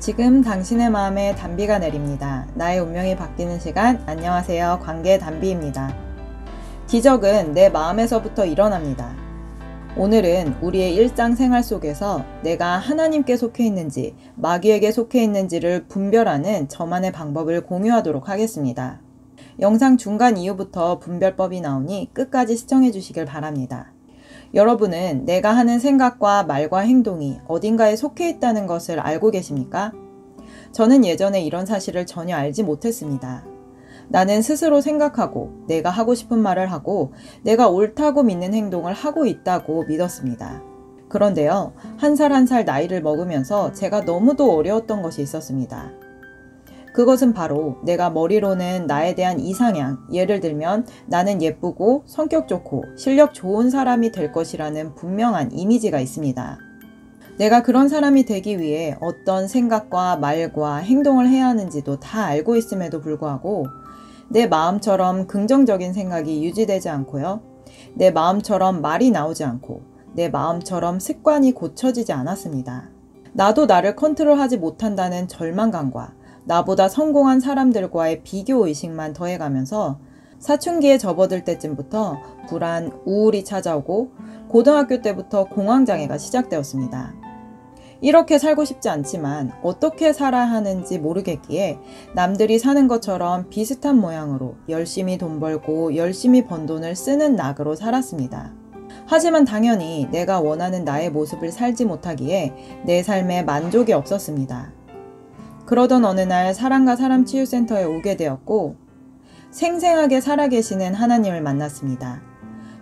지금 당신의 마음에 단비가 내립니다. 나의 운명이 바뀌는 시간. 안녕하세요. 관계 단비입니다. 기적은 내 마음에서부터 일어납니다. 오늘은 우리의 일상생활 속에서 내가 하나님께 속해 있는지 마귀에게 속해 있는지를 분별하는 저만의 방법을 공유하도록 하겠습니다. 영상 중간 이후부터 분별법이 나오니 끝까지 시청해 주시길 바랍니다. 여러분은 내가 하는 생각과 말과 행동이 어딘가에 속해 있다는 것을 알고 계십니까? 저는 예전에 이런 사실을 전혀 알지 못했습니다. 나는 스스로 생각하고 내가 하고 싶은 말을 하고 내가 옳다고 믿는 행동을 하고 있다고 믿었습니다. 그런데요, 한 살 한 살 나이를 먹으면서 제가 너무도 어려웠던 것이 있었습니다. 그것은 바로 내가 머리로는 나에 대한 이상향, 예를 들면 나는 예쁘고 성격 좋고 실력 좋은 사람이 될 것이라는 분명한 이미지가 있습니다. 내가 그런 사람이 되기 위해 어떤 생각과 말과 행동을 해야 하는지도 다 알고 있음에도 불구하고 내 마음처럼 긍정적인 생각이 유지되지 않고요. 내 마음처럼 말이 나오지 않고 내 마음처럼 습관이 고쳐지지 않았습니다. 나도 나를 컨트롤하지 못한다는 절망감과 나보다 성공한 사람들과의 비교의식만 더해가면서 사춘기에 접어들 때쯤부터 불안, 우울이 찾아오고 고등학교 때부터 공황장애가 시작되었습니다. 이렇게 살고 싶지 않지만 어떻게 살아야 하는지 모르겠기에 남들이 사는 것처럼 비슷한 모양으로 열심히 돈 벌고 열심히 번 돈을 쓰는 낙으로 살았습니다. 하지만 당연히 내가 원하는 나의 모습을 살지 못하기에 내 삶에 만족이 없었습니다. 그러던 어느 날 사랑과 사람 치유센터에 오게 되었고 생생하게 살아계시는 하나님을 만났습니다.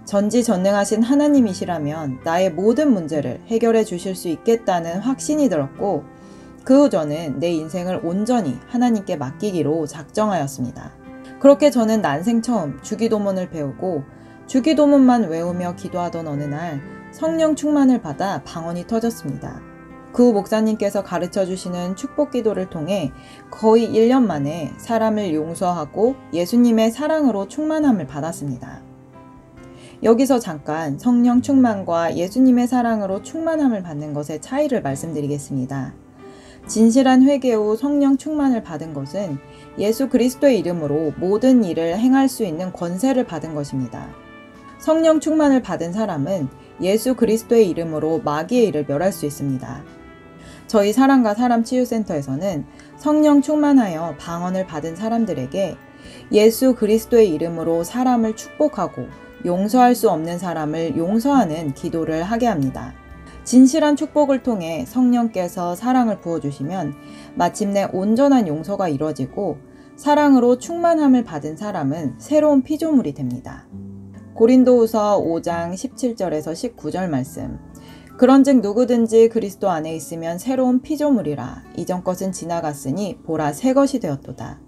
전지전능하신 하나님이시라면 나의 모든 문제를 해결해 주실 수 있겠다는 확신이 들었고 그 후 저는 내 인생을 온전히 하나님께 맡기기로 작정하였습니다. 그렇게 저는 난생 처음 주기도문을 배우고 주기도문만 외우며 기도하던 어느 날 성령 충만을 받아 방언이 터졌습니다. 그 후 목사님께서 가르쳐 주시는 축복 기도를 통해 거의 1년 만에 사람을 용서하고 예수님의 사랑으로 충만함을 받았습니다. 여기서 잠깐 성령 충만과 예수님의 사랑으로 충만함을 받는 것의 차이를 말씀드리겠습니다. 진실한 회개 후 성령 충만을 받은 것은 예수 그리스도의 이름으로 모든 일을 행할 수 있는 권세를 받은 것입니다. 성령 충만을 받은 사람은 예수 그리스도의 이름으로 마귀의 일을 멸할 수 있습니다. 저희 사랑과 사람 치유센터에서는 성령 충만하여 방언을 받은 사람들에게 예수 그리스도의 이름으로 사람을 축복하고 용서할 수 없는 사람을 용서하는 기도를 하게 합니다. 진실한 축복을 통해 성령께서 사랑을 부어주시면 마침내 온전한 용서가 이루어지고 사랑으로 충만함을 받은 사람은 새로운 피조물이 됩니다. 고린도후서 5장 17절에서 19절 말씀. 그런즉 누구든지 그리스도 안에 있으면 새로운 피조물이라. 이전 것은 지나갔으니 보라 새 것이 되었도다.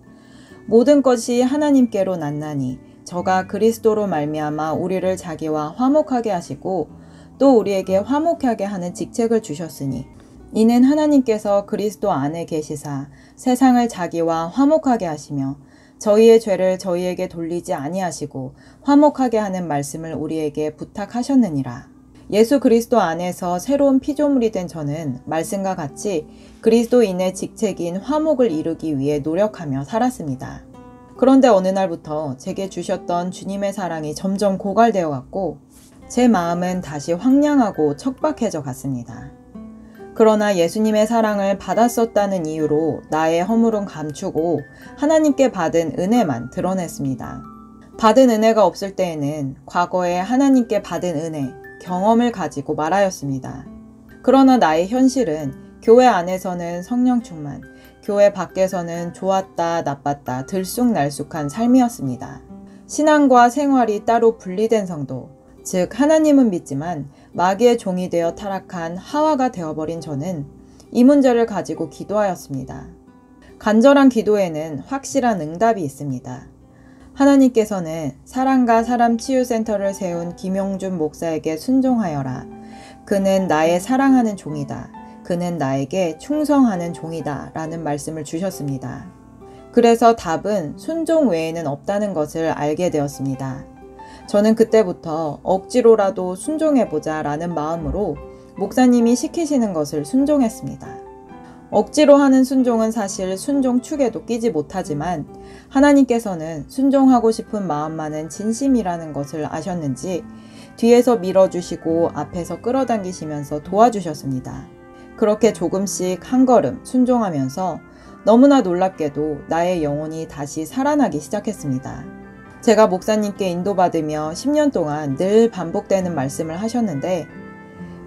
모든 것이 하나님께로 났나니 저가 그리스도로 말미암아 우리를 자기와 화목하게 하시고 또 우리에게 화목하게 하는 직책을 주셨으니 이는 하나님께서 그리스도 안에 계시사 세상을 자기와 화목하게 하시며 저희의 죄를 저희에게 돌리지 아니하시고 화목하게 하는 말씀을 우리에게 부탁하셨느니라. 예수 그리스도 안에서 새로운 피조물이 된 저는 말씀과 같이 그리스도인의 직책인 화목을 이루기 위해 노력하며 살았습니다. 그런데 어느 날부터 제게 주셨던 주님의 사랑이 점점 고갈되어 갔고 제 마음은 다시 황량하고 척박해져 갔습니다. 그러나 예수님의 사랑을 받았었다는 이유로 나의 허물은 감추고 하나님께 받은 은혜만 드러냈습니다. 받은 은혜가 없을 때에는 과거에 하나님께 받은 은혜, 경험을 가지고 말하였습니다. 그러나 나의 현실은 교회 안에서는 성령 충만, 교회 밖에서는 좋았다 나빴다 들쑥날쑥한 삶이었습니다. 신앙과 생활이 따로 분리된 성도, 즉 하나님은 믿지만 마귀의 종이 되어 타락한 하와가 되어버린 저는 이 문제를 가지고 기도하였습니다. 간절한 기도에는 확실한 응답이 있습니다. 하나님께서는 사랑과 사람 치유센터를 세운 김용준 목사에게 순종하여라. 그는 나의 사랑하는 종이다. 그는 나에게 충성하는 종이다. 라는 말씀을 주셨습니다. 그래서 답은 순종 외에는 없다는 것을 알게 되었습니다. 저는 그때부터 억지로라도 순종해보자 라는 마음으로 목사님이 시키시는 것을 순종했습니다. 억지로 하는 순종은 사실 순종 축에도 끼지 못하지만 하나님께서는 순종하고 싶은 마음만은 진심이라는 것을 아셨는지 뒤에서 밀어주시고 앞에서 끌어당기시면서 도와주셨습니다. 그렇게 조금씩 한 걸음 순종하면서 너무나 놀랍게도 나의 영혼이 다시 살아나기 시작했습니다. 제가 목사님께 인도받으며 10년 동안 늘 반복되는 말씀을 하셨는데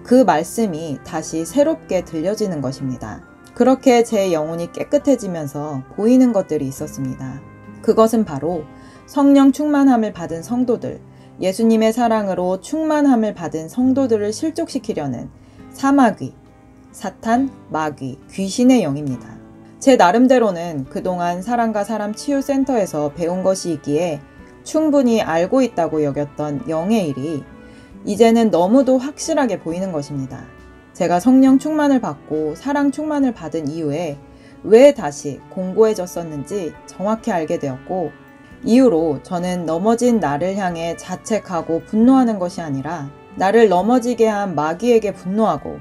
그 말씀이 다시 새롭게 들려지는 것입니다. 그렇게 제 영혼이 깨끗해지면서 보이는 것들이 있었습니다. 그것은 바로 성령 충만함을 받은 성도들, 예수님의 사랑으로 충만함을 받은 성도들을 실족시키려는 사마귀, 사탄, 마귀, 귀신의 영입니다. 제 나름대로는 그동안 사람과 사람 치유센터에서 배운 것이 있기에 충분히 알고 있다고 여겼던 영의 일이 이제는 너무도 확실하게 보이는 것입니다. 제가 성령 충만을 받고 사랑 충만을 받은 이후에 왜 다시 공고해졌었는지 정확히 알게 되었고, 이후로 저는 넘어진 나를 향해 자책하고 분노하는 것이 아니라 나를 넘어지게 한 마귀에게 분노하고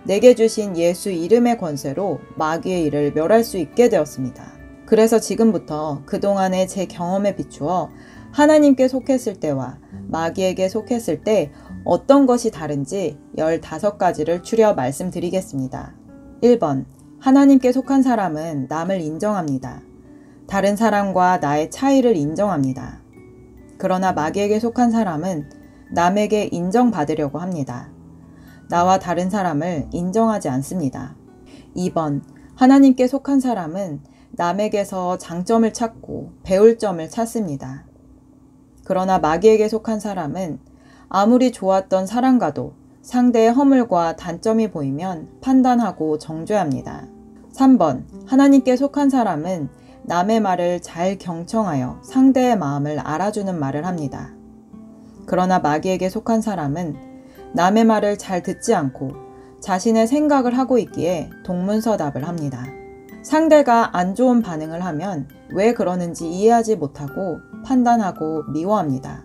내게 주신 예수 이름의 권세로 마귀의 일을 멸할 수 있게 되었습니다. 그래서 지금부터 그동안의 제 경험에 비추어 하나님께 속했을 때와 마귀에게 속했을 때 어떤 것이 다른지 15가지를 추려 말씀드리겠습니다. 1번, 하나님께 속한 사람은 남을 인정합니다. 다른 사람과 나의 차이를 인정합니다. 그러나 마귀에게 속한 사람은 남에게 인정받으려고 합니다. 나와 다른 사람을 인정하지 않습니다. 2번, 하나님께 속한 사람은 남에게서 장점을 찾고 배울 점을 찾습니다. 그러나 마귀에게 속한 사람은 아무리 좋았던 사람과도 상대의 허물과 단점이 보이면 판단하고 정죄합니다. 3번, 하나님께 속한 사람은 남의 말을 잘 경청하여 상대의 마음을 알아주는 말을 합니다. 그러나 마귀에게 속한 사람은 남의 말을 잘 듣지 않고 자신의 생각을 하고 있기에 동문서답을 합니다. 상대가 안 좋은 반응을 하면 왜 그러는지 이해하지 못하고 판단하고 미워합니다.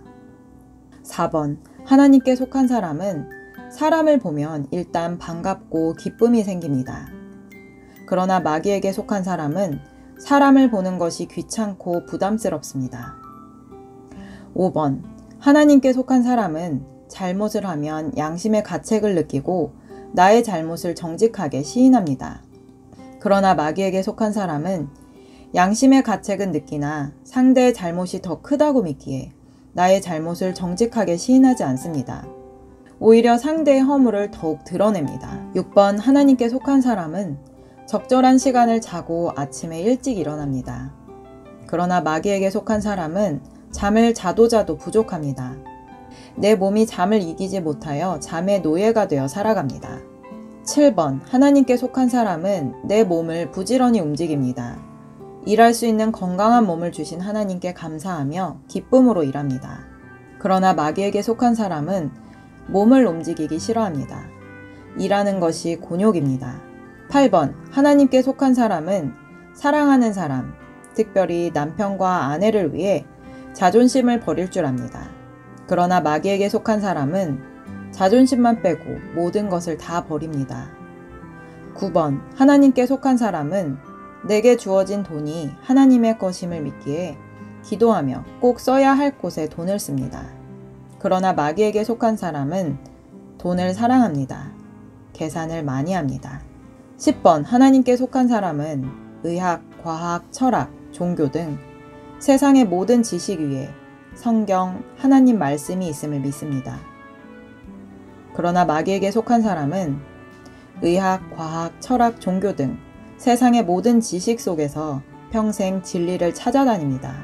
4번, 하나님께 속한 사람은 사람을 보면 일단 반갑고 기쁨이 생깁니다. 그러나 마귀에게 속한 사람은 사람을 보는 것이 귀찮고 부담스럽습니다. 5번, 하나님께 속한 사람은 잘못을 하면 양심의 가책을 느끼고 나의 잘못을 정직하게 시인합니다. 그러나 마귀에게 속한 사람은 양심의 가책은 느끼나 상대의 잘못이 더 크다고 믿기에 나의 잘못을 정직하게 시인하지 않습니다. 오히려 상대의 허물을 더욱 드러냅니다. 6번, 하나님께 속한 사람은 적절한 시간을 자고 아침에 일찍 일어납니다. 그러나 마귀에게 속한 사람은 잠을 자도 부족합니다. 내 몸이 잠을 이기지 못하여 잠의 노예가 되어 살아갑니다. 7번, 하나님께 속한 사람은 내 몸을 부지런히 움직입니다. 일할 수 있는 건강한 몸을 주신 하나님께 감사하며 기쁨으로 일합니다. 그러나 마귀에게 속한 사람은 몸을 움직이기 싫어합니다. 일하는 것이 곤욕입니다. 8번, 하나님께 속한 사람은 사랑하는 사람, 특별히 남편과 아내를 위해 자존심을 버릴 줄 압니다. 그러나 마귀에게 속한 사람은 자존심만 빼고 모든 것을 다 버립니다. 9번, 하나님께 속한 사람은 내게 주어진 돈이 하나님의 것임을 믿기에 기도하며 꼭 써야 할 곳에 돈을 씁니다. 그러나 마귀에게 속한 사람은 돈을 사랑합니다. 계산을 많이 합니다. 10번, 하나님께 속한 사람은 의학, 과학, 철학, 종교 등 세상의 모든 지식 위에 성경, 하나님 말씀이 있음을 믿습니다. 그러나 마귀에게 속한 사람은 의학, 과학, 철학, 종교 등 세상의 모든 지식 속에서 평생 진리를 찾아다닙니다.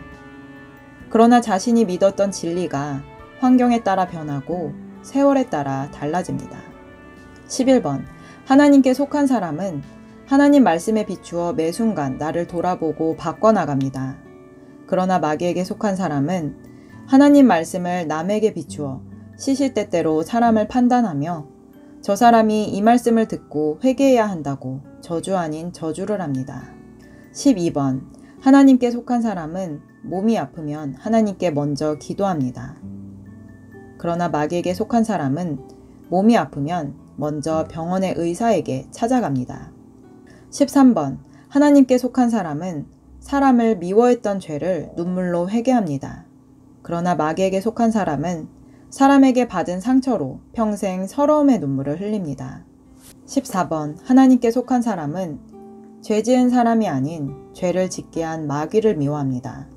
그러나 자신이 믿었던 진리가 환경에 따라 변하고 세월에 따라 달라집니다. 11번, 하나님께 속한 사람은 하나님 말씀에 비추어 매 순간 나를 돌아보고 바꿔나갑니다. 그러나 마귀에게 속한 사람은 하나님 말씀을 남에게 비추어 시시때때로 사람을 판단하며 저 사람이 이 말씀을 듣고 회개해야 한다고 저주 아닌 저주를 합니다. 12번, 하나님께 속한 사람은 몸이 아프면 하나님께 먼저 기도합니다. 그러나 마귀에게 속한 사람은 몸이 아프면 먼저 병원의 의사에게 찾아갑니다. 13번. 하나님께 속한 사람은 사람을 미워했던 죄를 눈물로 회개합니다. 그러나 마귀에게 속한 사람은 사람에게 받은 상처로 평생 서러움의 눈물을 흘립니다. 14번. 하나님께 속한 사람은 죄 지은 사람이 아닌 죄를 짓게 한 마귀를 미워합니다.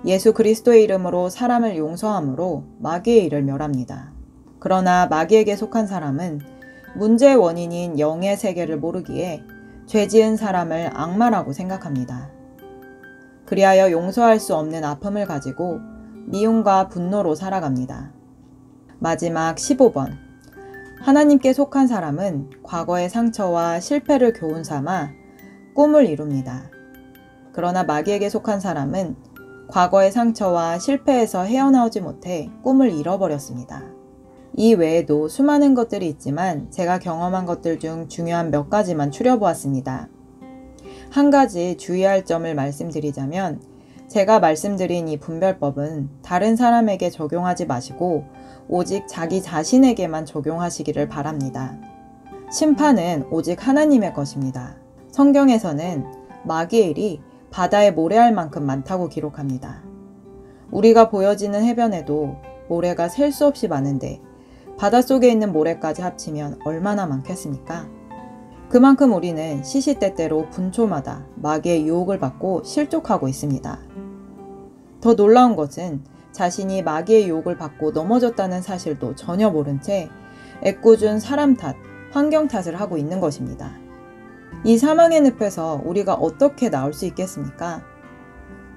예수 그리스도의 이름으로 사람을 용서함으로 마귀의 일을 멸합니다. 그러나 마귀에게 속한 사람은 문제의 원인인 영의 세계를 모르기에 죄 지은 사람을 악마라고 생각합니다. 그리하여 용서할 수 없는 아픔을 가지고 미움과 분노로 살아갑니다. 마지막 15번. 하나님께 속한 사람은 과거의 상처와 실패를 교훈 삼아 꿈을 이룹니다. 그러나 마귀에게 속한 사람은 과거의 상처와 실패에서 헤어나오지 못해 꿈을 잃어버렸습니다. 이 외에도 수많은 것들이 있지만 제가 경험한 것들 중 중요한 몇 가지만 추려보았습니다. 한 가지 주의할 점을 말씀드리자면 제가 말씀드린 이 분별법은 다른 사람에게 적용하지 마시고 오직 자기 자신에게만 적용하시기를 바랍니다. 심판은 오직 하나님의 것입니다. 성경에서는 마귀의 일이 바다에 모래알 만큼 많다고 기록합니다. 우리가 보여지는 해변에도 모래가 셀 수 없이 많은데 바닷속에 있는 모래까지 합치면 얼마나 많겠습니까? 그만큼 우리는 시시때때로 분초마다 마귀의 유혹을 받고 실족하고 있습니다. 더 놀라운 것은 자신이 마귀의 유혹을 받고 넘어졌다는 사실도 전혀 모른 채 애꿎은 사람 탓, 환경 탓을 하고 있는 것입니다. 이 사망의 늪에서 우리가 어떻게 나올 수 있겠습니까?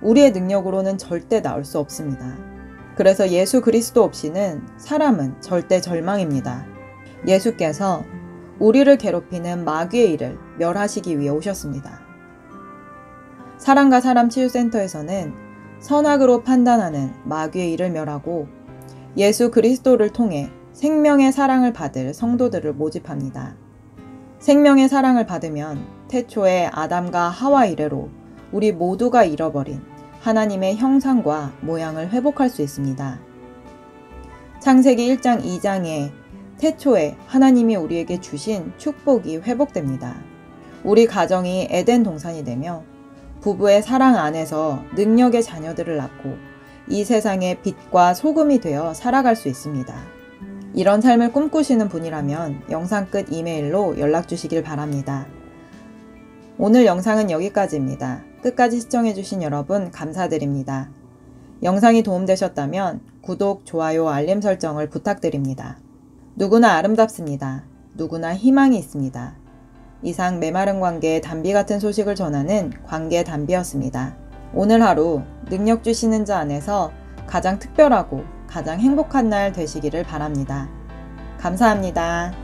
우리의 능력으로는 절대 나올 수 없습니다. 그래서 예수 그리스도 없이는 사람은 절대 절망입니다. 예수께서 우리를 괴롭히는 마귀의 일을 멸하시기 위해 오셨습니다. 사람과 사람 치유센터에서는 선악으로 판단하는 마귀의 일을 멸하고 예수 그리스도를 통해 생명의 사랑을 받을 성도들을 모집합니다. 생명의 사랑을 받으면 태초의 아담과 하와 이래로 우리 모두가 잃어버린 하나님의 형상과 모양을 회복할 수 있습니다. 창세기 1장 2장에 태초에 하나님이 우리에게 주신 축복이 회복됩니다. 우리 가정이 에덴 동산이 되며 부부의 사랑 안에서 능력의 자녀들을 낳고 이 세상의 빛과 소금이 되어 살아갈 수 있습니다. 이런 삶을 꿈꾸시는 분이라면 영상 끝 이메일로 연락 주시길 바랍니다. 오늘 영상은 여기까지입니다. 끝까지 시청해주신 여러분 감사드립니다. 영상이 도움되셨다면 구독, 좋아요, 알림 설정을 부탁드립니다. 누구나 아름답습니다. 누구나 희망이 있습니다. 이상 메마른 관계의 담비 같은 소식을 전하는 관계 담비였습니다. 오늘 하루 능력 주시는 자 안에서 가장 특별하고 가장 행복한 날 되시기를 바랍니다. 감사합니다.